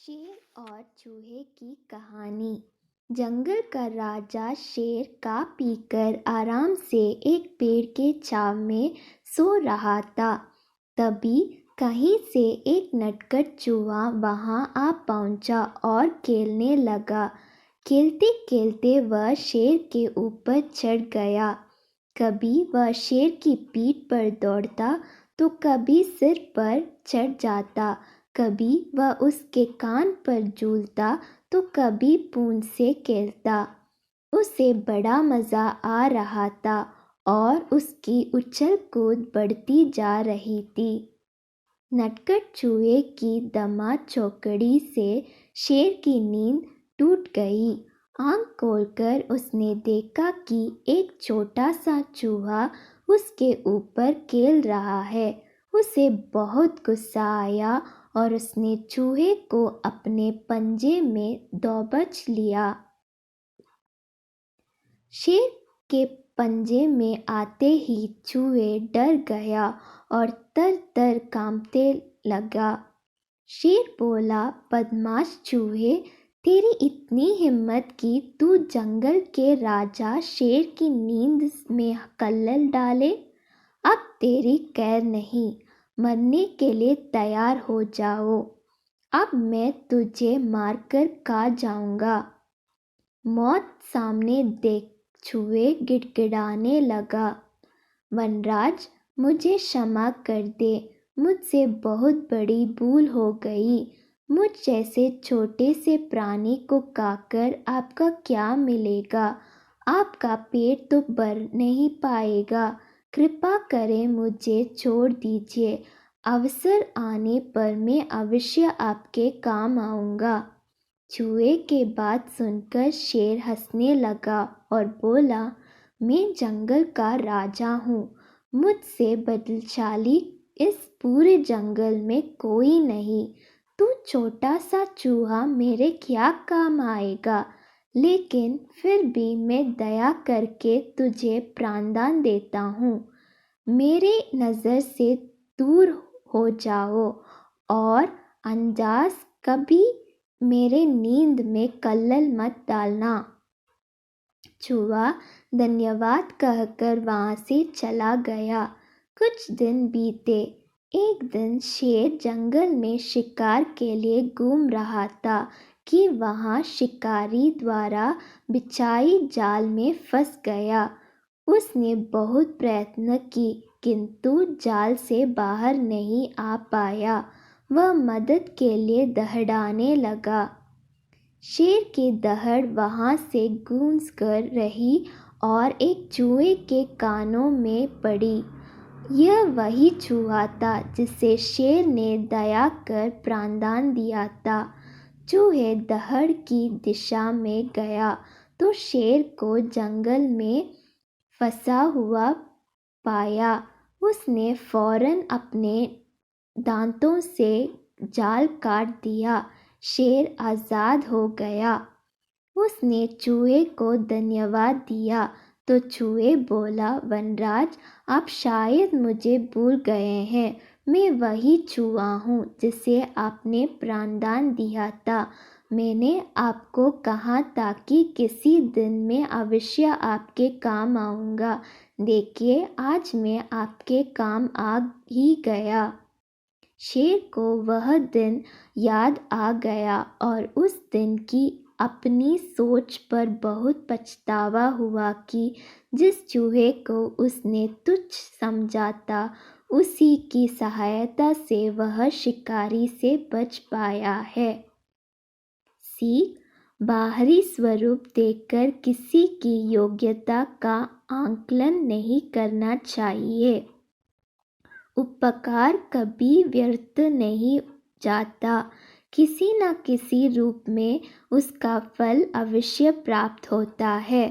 शेर और चूहे की कहानी। जंगल का राजा शेर खा पीकर आराम से एक पेड़ के छांव में सो रहा था। तभी कहीं से एक नटखट चूहा वहां आ पहुंचा और खेलने लगा। खेलते खेलते वह शेर के ऊपर चढ़ गया। कभी वह शेर की पीठ पर दौड़ता तो कभी सिर पर चढ़ जाता। कभी वह उसके कान पर झूलता तो कभी पूंछ से खेलता। उसे बड़ा मज़ा आ रहा था और उसकी उछल कूद बढ़ती जा रही थी। नटखट चूहे की दमा चौकड़ी से शेर की नींद टूट गई। आंख खोलकर उसने देखा कि एक छोटा सा चूहा उसके ऊपर खेल रहा है। उसे बहुत गुस्सा आया और उसने चूहे को अपने पंजे में दबोच लिया। शेर के पंजे में आते ही चूहे डर गया और तर कांपने लगा। शेर बोला, बदमाश चूहे, तेरी इतनी हिम्मत कि तू जंगल के राजा शेर की नींद में कल्लल डाले। अब तेरी खैर नहीं, मरने के लिए तैयार हो जाओ। अब मैं तुझे मारकर खा जाऊंगा। मौत सामने देख चूहे गिड़गिड़ाने लगा। वनराज, मुझे क्षमा कर दे, मुझसे बहुत बड़ी भूल हो गई। मुझ जैसे छोटे से प्राणी को खाकर आपका क्या मिलेगा? आपका पेट तो भर नहीं पाएगा। कृपा करें मुझे छोड़ दीजिए। अवसर आने पर मैं अवश्य आपके काम आऊँगा। चूहे के बात सुनकर शेर हंसने लगा और बोला, मैं जंगल का राजा हूँ। मुझसे बलशाली इस पूरे जंगल में कोई नहीं। तू छोटा सा चूहा मेरे क्या काम आएगा? लेकिन फिर भी मैं दया करके तुझे प्राणदान देता हूँ। मेरे नज़र से दूर हो जाओ और अंदाज कभी मेरे नींद में कल्लल मत डालना। चूहा धन्यवाद कहकर वहाँ से चला गया। कुछ दिन बीते। एक दिन शेर जंगल में शिकार के लिए घूम रहा था कि वहाँ शिकारी द्वारा बिछाई जाल में फंस गया। उसने बहुत प्रयत्न की किंतु जाल से बाहर नहीं आ पाया। वह मदद के लिए दहड़ाने लगा। शेर की दहाड़ वहाँ से गूंज कर रही और एक चूहे के कानों में पड़ी। यह वही चूहा था जिसे शेर ने दया कर प्राणदान दिया था। चूहे दहाड़ की दिशा में गया तो शेर को जंगल में फंसा हुआ पाया। उसने फौरन अपने दांतों से जाल काट दिया। शेर आज़ाद हो गया। उसने चूहे को धन्यवाद दिया तो चूहे बोला, वनराज, आप शायद मुझे भूल गए हैं। मैं वही चूहा हूँ जिसे आपने प्राणदान दिया था। मैंने आपको कहा था कि किसी दिन मैं अवश्य आपके काम आऊँगा। देखिए, आज मैं आपके काम आ ही गया। शेर को वह दिन याद आ गया और उस दिन की अपनी सोच पर बहुत पछतावा हुआ कि जिस चूहे को उसने तुच्छ समझा था उसी की सहायता से वह शिकारी से बच पाया है। सीख, बाहरी स्वरूप देखकर किसी की योग्यता का आंकलन नहीं करना चाहिए। उपकार कभी व्यर्थ नहीं जाता। किसी न किसी रूप में उसका फल अवश्य प्राप्त होता है।